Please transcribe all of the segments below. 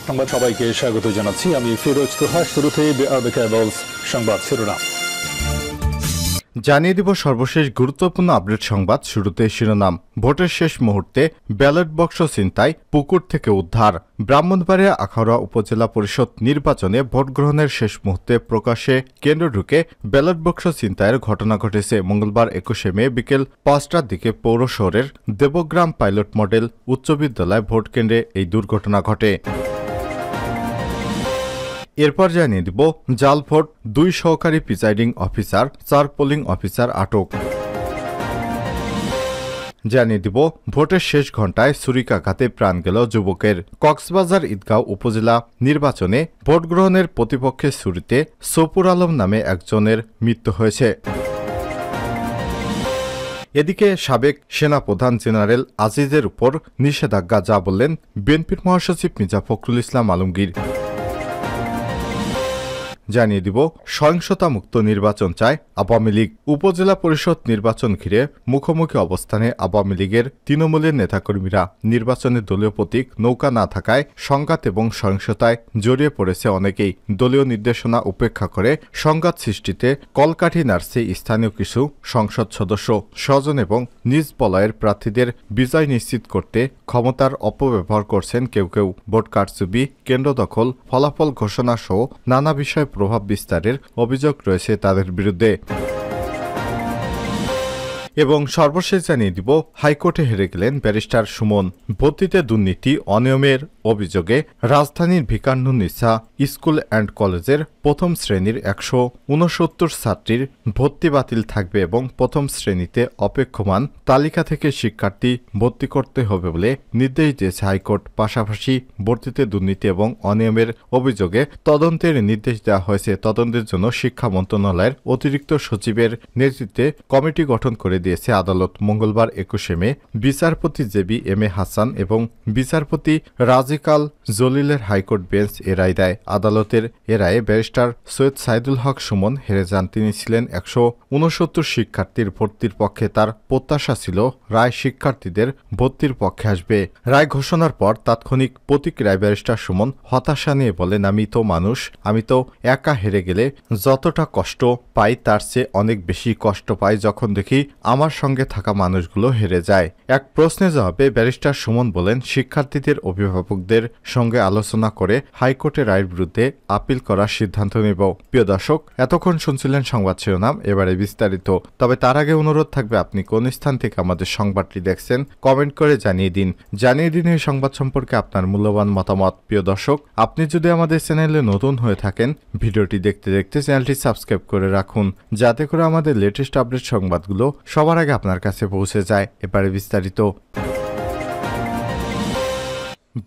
সংবাদ সবাইকে স্বাগত জানাচ্ছি আমি ফিরোজ তোহা। শুরুতে সংবাদ শিরোনাম জানিয়ে দিব সর্বশেষ গুরুত্বপূর্ণ আপডেট সংবাদ। শুরুতে শিরোনাম। ভোটের শেষ মুহূর্তে ব্যালট বক্স ছিনতাই, পুকুর থেকে উদ্ধার। ব্রাহ্মণবাড়িয়া আখাউড়া উপজেলা পরিষদ নির্বাচনে ভোট গ্রহণের শেষ মুহূর্তে প্রকাশ্যে কেন্দ্র ঢুকে ব্যালট বক্স ছিনতাইয়ের ঘটনা ঘটেছে। মঙ্গলবার 21শে মে বিকেল 5টার দিকে পৌর শহরের দেবগ্রাম পাইলট মডেল উচ্চ বিদ্যালয় ভোট কেন্দ্রে এই দুর্ঘটনা ঘটে। এরপর জানিয়ে দিব জাল ভোট, 2 সহকারী প্রিসাইডিং অফিসার, 4 পোলিং অফিসার আটক। জানিয়ে দিব ভোটের শেষ ঘণ্টায় ছুরিকাঘাতে প্রাণ গেল যুবকের। কক্সবাজার ঈদগাঁও উপজেলা নির্বাচনে ভোট গ্রহণের প্রতিপক্ষের ছুরিতে সফুর আলম নামে একজনের মৃত্যু হয়েছে। এদিকে সাবেক সেনাপ্রধান জেনারেল আজিজের উপর নিষেধাজ্ঞা, যা বললেন বিএনপির মহাসচিব মির্জা ফখরুল ইসলাম আলমগীর। জানিয়ে দিব সহিংসতামুক্ত নির্বাচন চায় আওয়ামী লীগ। উপজেলা পরিষদ নির্বাচন ঘিরে মুখোমুখি অবস্থানে আওয়ামী লীগের তৃণমূলের নেতাকর্মীরা। নির্বাচনে দলীয় প্রতীক নৌকা না থাকায় সংঘাত এবং সহিংসতায় জড়িয়ে পড়েছে অনেকেই। দলীয় নির্দেশনা উপেক্ষা করে সংঘাত সৃষ্টিতে কলকাঠি নাড়ছে স্থানীয় কিছু সংসদ সদস্য। স্বজন এবং নিজ বলয়ের প্রার্থীদের বিজয় নিশ্চিত করতে ক্ষমতার অপব্যবহার করছেন কেউ কেউ। ভোট কারচুপি, কেন্দ্র দখল, ফলাফল ঘোষণা সহ নানা বিষয়ে প্রভাব বিস্তারের অভিযোগ রয়েছে তাদের বিরুদ্ধে। এবং সর্বশেষ জানিয়ে দিব হাইকোর্টে হেরে গেলেন ব্যারিস্টার সুমন। ভর্তিতে দুর্নীতি, অনিয়মের অভিযোগে রাজধানীর ভিকারুননিসা স্কুল অ্যান্ড কলেজের প্রথম শ্রেণীর 169 ছাত্রীর ভর্তি বাতিল থাকবে এবং প্রথম শ্রেণীতে অপেক্ষমান তালিকা থেকে শিক্ষার্থী ভর্তি করতে হবে বলে নির্দেশ দিয়েছে হাইকোর্ট। পাশাপাশি ভর্তিতে দুর্নীতি এবং অনিয়মের অভিযোগে তদন্তের নির্দেশ দেওয়া হয়েছে। তদন্তের জন্য শিক্ষা মন্ত্রণালয়ের অতিরিক্ত সচিবের নেতৃত্বে কমিটি গঠন করে দিয়েছে আদালত। মঙ্গলবার 21শে মে বিচারপতি জেবি এম এ হাসান এবং বিচারপতি রাজিকাল জলিলের হাইকোর্ট বেঞ্চ এ রায় দেয়। আদালতের এ রায়ে ব্যারিস্টার সৈয়দ সাইদুল হক সুমন হেরে যান। তিনি ছিলেন 169 শিক্ষার্থীর ভর্তির পক্ষে। তার প্রত্যাশা ছিল রায় শিক্ষার্থীদের ভর্তির পক্ষে আসবে। রায় ঘোষণার পর তাৎক্ষণিক প্রতিক্রিয়ায় ব্যারিস্টার সুমন হতাশা নিয়ে বলেন, আমি তো মানুষ, আমি তো একা হেরে গেলে যতটা কষ্ট পাই তার চেয়ে অনেক বেশি কষ্ট পাই যখন দেখি আমার সঙ্গে থাকা মানুষগুলো হেরে যায়। এক প্রশ্নের জবাবে ব্যারিস্টার সুমন বলেন, শিক্ষার্থীদের অভিভাবকদের সঙ্গে আলোচনা করে হাইকোর্টের রায়ের বিরুদ্ধে আপিল করার সিদ্ধান্ত নেব। প্রিয় দর্শক, এতক্ষণ শুনছিলেন সংবাদ শিরোনাম, এবারে বিস্তারিত। তবে তার আগে অনুরোধ থাকবে, আপনি কোন স্থান থেকে আমাদের সংবাদটি দেখছেন কমেন্ট করে জানিয়ে দিন এই সংবাদ সম্পর্কে আপনার মূল্যবান মতামত। প্রিয় দর্শক, আপনি যদি আমাদের চ্যানেলে নতুন হয়ে থাকেন, ভিডিওটি দেখতে দেখতে চ্যানেলটি সাবস্ক্রাইব করে রাখুন, যাতে করে আমাদের লেটেস্ট আপডেট সংবাদগুলো সবার আগে আপনার কাছে পৌঁছে যায়। এবারে বিস্তারিত।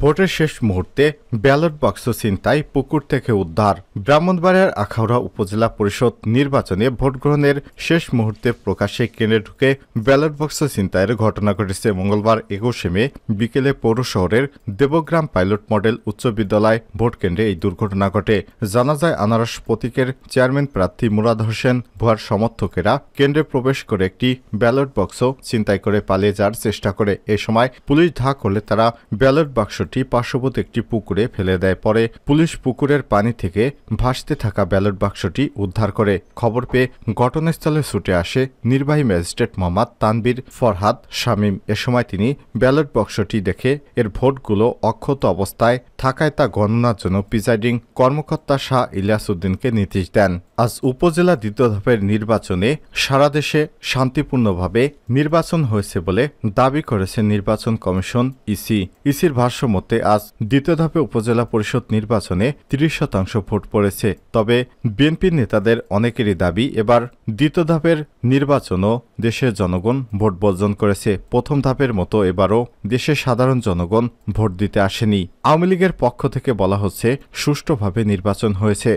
ভোটের শেষ মুহূর্তে ব্যালট বক্স ছিনতাই, পুকুর থেকে উদ্ধার। ব্রাহ্মণবাড়িয়ার আখাউড়া উপজেলা পরিষদ নির্বাচনে ভোট গ্রহণের শেষ মুহূর্তে প্রকাশ্যে কেন্দ্রে ঢুকে ব্যালট বক্স ছিনতাইয়ের ঘটনা ঘটেছে। মঙ্গলবার 21শে মে বিকেলে পৌর শহরের দেবগ্রাম পাইলট মডেল উচ্চ বিদ্যালয় ভোট কেন্দ্রে এই দুর্ঘটনা ঘটে। জানা যায়, আনারস প্রতীকের চেয়ারম্যান প্রার্থী মুরাদ হোসেন ভুয়ার সমর্থকেরা কেন্দ্রে প্রবেশ করে একটি ব্যালট বক্স ছিনতাই করে পালিয়ে যাওয়ার চেষ্টা করে। এ সময় পুলিশ ধাওয়া করলে তারা ব্যালট বাক্সটি পার্শ্ববর্তী একটি পুকুরে ফেলে দেয়। পরে পুলিশ পুকুরের পানি থেকে ভাসতে থাকা ব্যালট বাক্সটি উদ্ধার করে। খবর পেয়ে ঘটনাস্থলে ছুটে আসে নির্বাহী ম্যাজিস্ট্রেট মোহাম্মদ তানবীর ফরহাদ শামীম। এ সময় তিনি ব্যালট বাক্সটি দেখে এর ভোটগুলো অক্ষত অবস্থায় থাকায় তা গণনার জন্য প্রিসাইডিং কর্মকর্তা শাহ ইলিয়াস উদ্দিনকে নির্দেশ দেন। আজ উপজেলা দ্বিতীয় ধাপের নির্বাচনে সারা দেশে শান্তিপূর্ণভাবে নির্বাচন হয়েছে বলে দাবি করেছে নির্বাচন কমিশন ইসির ভাষ্য মতে আজ দ্বিতীয় ধাপে উপজেলা পরিষদ নির্বাচনে 30% ভোট পড়েছে। তবে বিএনপির নেতাদের অনেকেরই দাবি, এবার দ্বিতীয় ধাপের নির্বাচনও দেশের জনগণ ভোট বর্জন করেছে। প্রথম ধাপের মতো এবারও দেশের সাধারণ জনগণ ভোট দিতে আসেনি। আওয়ামী লীগের পক্ষ থেকে বলা হচ্ছে সুষ্ঠুভাবে নির্বাচন হয়েছে।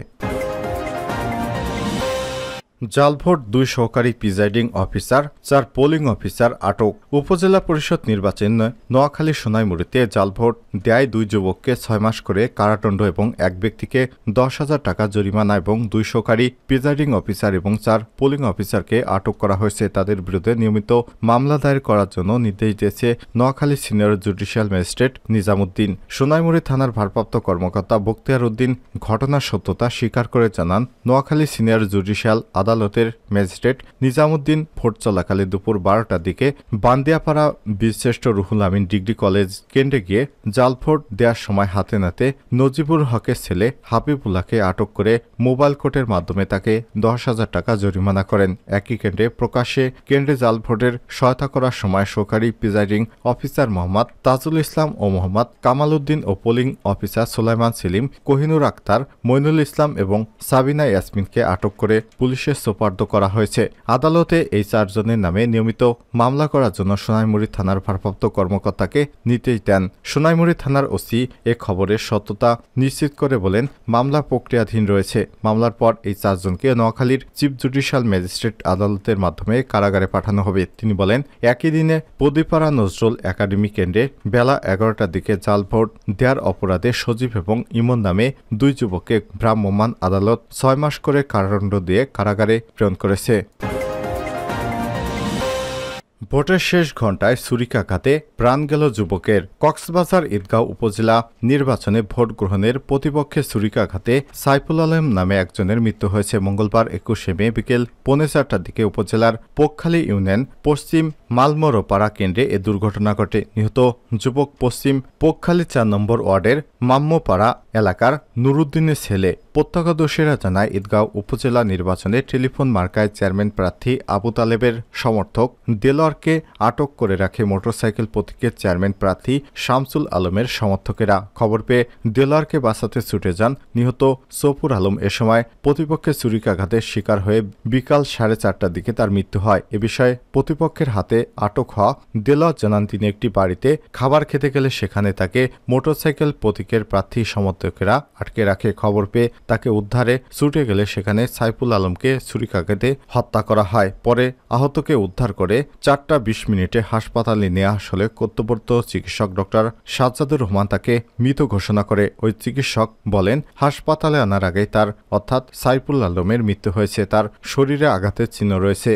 জাল ভোট 2 সহকারী প্রিজাইডিং অফিসার 4 পোলিং অফিসার আটক। উপজেলা পরিষদ নির্বাচন নোয়াখালী সোনাইমুড়িতে জাল ভোট দেয় 2 যুবককে 6 মাস করে কারাদণ্ড এবং এক ব্যক্তিকে 10,000 টাকা জরিমানা এবং 2 সহকারী প্রিজাইডিং অফিসার এবং 4 পোলিং অফিসারকে আটক করা হয়েছে। তাদের বিরুদ্ধে নিয়মিত মামলা দায়ের করার জন্য নির্দেশ দিয়েছে Noakhali senior judicial magistrate Nizamuddin. Sonaimuri থানার ভারপ্রাপ্ত কর্মকর্তা বখতিয়ার উদ্দিন ঘটনার সত্যতা স্বীকার করে জানান, নোয়াখালী সিনিয়র জুডিশিয়াল আদালতের ম্যাজিস্ট্রেট নিজামুদ্দিন ভোট চলাকালে দুপুর 12টার দিকে বান্দিয়াপাড়া বীরশ্রেষ্ঠ রুহুল আমিন ডিগ্রি কলেজ কেন্দ্রে গিয়ে জাল ভোট দেওয়ার সময় হাতে নাতে নজিবুর হকের ছেলে হাবিবুল্লাহকে আটক করে মোবাইল কোর্টের মাধ্যমে তাকে 10,000 টাকা জরিমানা করেন। একই কেন্দ্রে প্রকাশ্যে কেন্দ্রে জাল ভোটের সহায়তা করার সময় সহকারী প্রিজাইডিং অফিসার মোহাম্মদ তাজুল ইসলাম ও মোহাম্মদ কামাল উদ্দিন ও পোলিং অফিসার সুলাইমান সেলিম, কোহিনুর আক্তার, মইনুল ইসলাম এবং সাবিনা ইয়াসমিনকে আটক করে পুলিশের সোপর্দ করা হয়েছে। আদালতে এই 4 জনের নামে নিয়মিত মামলা করার জন্য সোনাইমুড়ি থানার ভারপ্রাপ্ত কর্মকর্তাকে নির্দেশ দেন। সোনাইমুড়ি থানার ওসি এ খবরের সত্যতা নিশ্চিত করে বলেন, মামলা প্রক্রিয়াধীন রয়েছে। মামলার পর এই 4 জনকে নোয়াখালীর চিফ জুডিশিয়াল ম্যাজিস্ট্রেট আদালতের মাধ্যমে কারাগারে পাঠানো হবে। তিনি বলেন, একই দিনে পদিপাড়া নজরুল একাডেমি কেন্দ্রে বেলা 11টার দিকে জাল ভোট দেওয়ার অপরাধে সজীব এবং ইমন নামে 2 যুবককে ভ্রাম্যমাণ আদালত 6 মাস করে কারাদণ্ড দিয়ে কারাগারে প্রেরণ করেছে। ভোটের শেষ ঘণ্টায় ছুরিকাঘাতে প্রাণ গেল যুবকের। কক্সবাজার ঈদগাঁও উপজেলা নির্বাচনে ভোট গ্রহণের প্রতিপক্ষে ছুরিকাঘাতে সাইফুল আলম নামে একজনের মৃত্যু হয়েছে। মঙ্গলবার 21শে মে বিকেল 4:30টার দিকে উপজেলার পোকখালী ইউনিয়ন পশ্চিম মালমরোপাড়া কেন্দ্রে এ দুর্ঘটনা ঘটে। নিহত যুবক পশ্চিম পোকখালী 4 নম্বর ওয়ার্ডের মাম্মপাড়া এলাকার নুরুদ্দিনের ছেলে। প্রত্যক্ষদর্শীরা জানায়, ঈদগাঁও উপজেলা নির্বাচনে টেলিফোন মার্কায় চেয়ারম্যান প্রার্থী আবু তালেবের সমর্থক দেলোয়ারকে আটক করে রাখে মোটরসাইকেল প্রতীকের চেয়ারম্যান প্রার্থী শামসুল আলমের সমর্থকেরা। খবর পেয়ে দেলোয়ারকে বাঁচাতে ছুটে যান নিহত সফুর আলম। এ সময় প্রতিপক্ষের ছুরিকাঘাতের শিকার হয়ে বিকাল 4:30টার দিকে তার মৃত্যু হয়। এ বিষয়ে প্রতিপক্ষের হাতে আটক হওয়া দেলোয়ার জানান, তিনি একটি বাড়িতে খাবার খেতে গেলে সেখানে তাকে মোটরসাইকেল প্রতীকের প্রার্থী সমর্থকেরা আটকে রাখে। খবর পেয়ে তাকে উদ্ধারে ছুটে গেলে সেখানে সাইফুল আলমকে ছুরিকাঘাতে হত্যা করা হয়। পরে আহতকে উদ্ধার করে 4টা 20 মিনিটে হাসপাতালে নেওয়া হলে কর্তব্যরত চিকিৎসক ডক্টর সাজ্জাদুর রহমান তাকে মৃত ঘোষণা করে। ওই চিকিৎসক বলেন, হাসপাতালে আনার আগেই তার অর্থাৎ সাইফুল আলমের মৃত্যু হয়েছে। তার শরীরে আঘাতের চিহ্ন রয়েছে।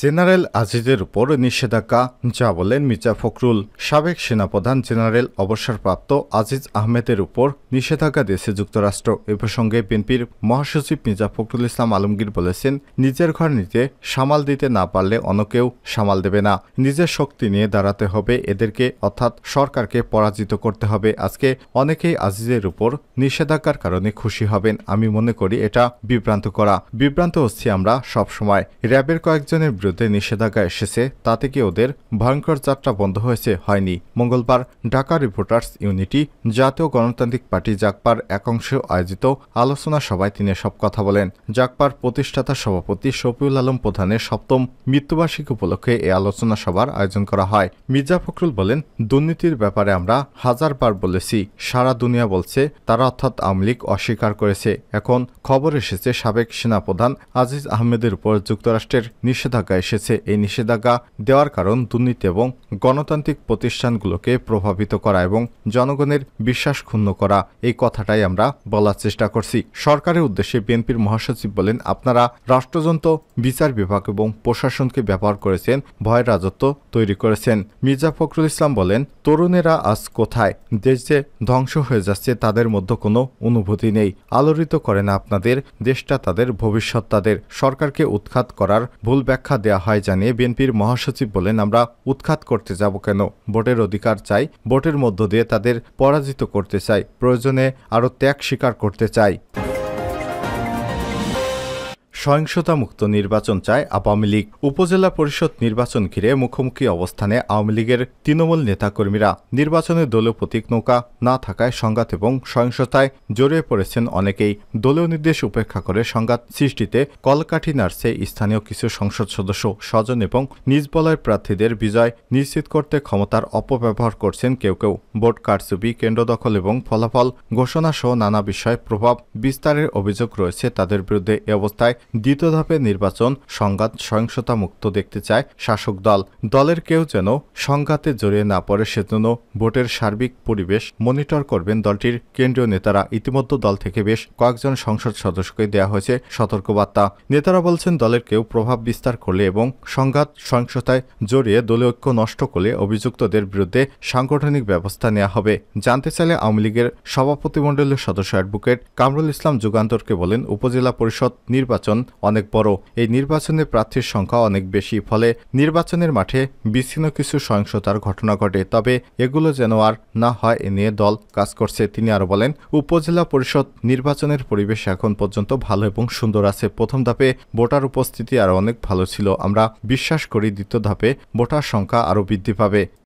জেনারেল আজিজের উপর নিষেধাজ্ঞা, যা বলেন মির্জা ফখরুল। সাবেক সেনাপ্রধান জেনারেল অবসরপ্রাপ্ত আজিজ আহমেদের উপর নিষেধাজ্ঞা দিয়েছে যুক্তরাষ্ট্র। এ প্রসঙ্গে বিএনপির মহাসচিব মির্জা ফখরুল ইসলাম আলমগীর বলেছেন, নিজের ঘর নিজে সামাল দিতে না পারলে অন্য কেউ সামাল দেবে না। নিজের শক্তি নিয়ে দাঁড়াতে হবে, এদেরকে অর্থাৎ সরকারকে পরাজিত করতে হবে। আজকে অনেকেই আজিজের উপর নিষেধাজ্ঞার কারণে খুশি হবেন। আমি মনে করি এটা বিভ্রান্ত হচ্ছি আমরা সবসময়। র্যাবের কয়েকজনের বিরুদ্ধে নিষেধাজ্ঞা এসেছে, তাতে কি ওদের ভয়ঙ্কর যাত্রা বন্ধ হয়নি। মঙ্গলবার ঢাকা রিপোর্টার্স ইউনিটি জাতীয় গণতান্ত্রিক পার্টি জাগপার একাংশ আয়োজিত আলোচনা সভায় তিনি সব কথা বলেন। জাগপার প্রতিষ্ঠাতা সভাপতি শফিউল আলম প্রধানের 7ম মৃত্যুবার্ষিকী উপলক্ষে এই আলোচনা সভার আয়োজন করা হয়। মির্জা ফখরুল বলেন, দুর্নীতির ব্যাপারে আমরা 1000বার বলেছি, সারা দুনিয়া বলছে, তারা অর্থাৎ আওয়ামী লীগ অস্বীকার করেছে। এখন খবর এসেছে সাবেক সেনাপ্রধান আজিজ আহমেদের উপর যুক্তরাষ্ট্রের নিষেধাজ্ঞা এসেছে। এই নিষেধাজ্ঞা দেওয়ার কারণ দুর্নীতি এবং গণতান্ত্রিক প্রতিষ্ঠানগুলোকে প্রভাবিত করা এবং জনগণের বিশ্বাস ক্ষুণ্ণ করা। এই কথাটাই আমরা বলার চেষ্টা করছি। সরকারের উদ্দেশ্যে বিএনপির মহাসচিব বলেন, আপনারা রাষ্ট্রযন্ত্র, বিচার বিভাগ এবং প্রশাসনকে ব্যবহার করেছেন, ভয়ের রাজত্ব তৈরি করেছেন। মির্জা ফখরুল ইসলাম বলেন, তরুণেরা আজ কোথায়? দেশ যে ধ্বংস হয়ে যাচ্ছে তাদের মধ্যে কোনো অনুভূতি নেই। আলোড়িত করে না আপনাদের দেশটা, তাদের ভবিষ্যৎ তাদের। সরকারকে উৎখাত করার ভুল ব্যাখ্যা দেয়া হয় জানিয়ে বিএনপির মহাসচিব বলেন, আমরা উৎখাত করতে যাব কেন? ভোটের অধিকার চাই, ভোটের মধ্য দিয়ে তাদের পরাজিত করতে চাই, প্রয়োজনে আরও ত্যাগ স্বীকার করতে চাই। সহিংসতামুক্ত নির্বাচন চায় আওয়ামী লীগ। উপজেলা পরিষদ নির্বাচন ঘিরে মুখোমুখি অবস্থানে আওয়ামী লীগের তৃণমূল নেতাকর্মীরা। নির্বাচনে দলীয় প্রতীক নৌকা না থাকায় সংঘাত এবং সহিংসতায় জড়িয়ে পড়েছেন অনেকেই। দলীয় নির্দেশ উপেক্ষা করে সংঘাত সৃষ্টিতে কলকাঠি নাড়ছে স্থানীয় কিছু সংসদ সদস্য। স্বজন এবং নিজ বলয়ের প্রার্থীদের বিজয় নিশ্চিত করতে ক্ষমতার অপব্যবহার করছেন কেউ কেউ। ভোট কারচুপি, কেন্দ্র দখল এবং ফলাফল ঘোষণা সহ নানা বিষয়ে প্রভাব বিস্তারের অভিযোগ রয়েছে তাদের বিরুদ্ধে। এ অবস্থায় দ্বিতীয় ধাপে নির্বাচন সংঘাত সহিংসতা মুক্ত দেখতে চায় শাসক দল। দলের কেউ যেন সংঘাতে জড়িয়ে না পড়ে সেজন্য ভোটের সার্বিক পরিবেশ মনিটর করবেন দলটির কেন্দ্রীয় নেতারা। ইতিমধ্যে দল থেকে বেশ কয়েকজন সংসদ সদস্যকে দেওয়া হয়েছে সতর্কবার্তা। নেতারা বলছেন দলের কেউ প্রভাব বিস্তার করলে এবং সংঘাত সহিংসতায় জড়িয়ে দলীয় ঐক্য নষ্ট করলে অভিযুক্তদের বিরুদ্ধে সাংগঠনিক ব্যবস্থা নেওয়া হবে। জানতে চাইলে আওয়ামী লীগের সভাপতিমণ্ডলীয় সদস্য অ্যাডভোকেট কামরুল ইসলাম যুগান্তরকে বলেন, উপজেলা পরিষদ নির্বাচন অনেক বড়। এই নির্বাচনে প্রার্থীর সংখ্যা অনেক বেশি, ফলে নির্বাচনের মাঠে বিচ্ছিন্ন কিছু সহিংসতার ঘটনা ঘটে। তবে এগুলো যেন আর না হয় এ নিয়ে দল কাজ করছে। তিনি আরো বলেন, উপজেলা পরিষদ নির্বাচনের পরিবেশ এখন পর্যন্ত ভালো এবং সুন্দর আছে। প্রথম ধাপে ভোটার উপস্থিতি আরো অনেক ভালো ছিল। আমরা বিশ্বাস করি দ্বিতীয় ধাপে ভোটার সংখ্যা আরো বৃদ্ধি পাবে।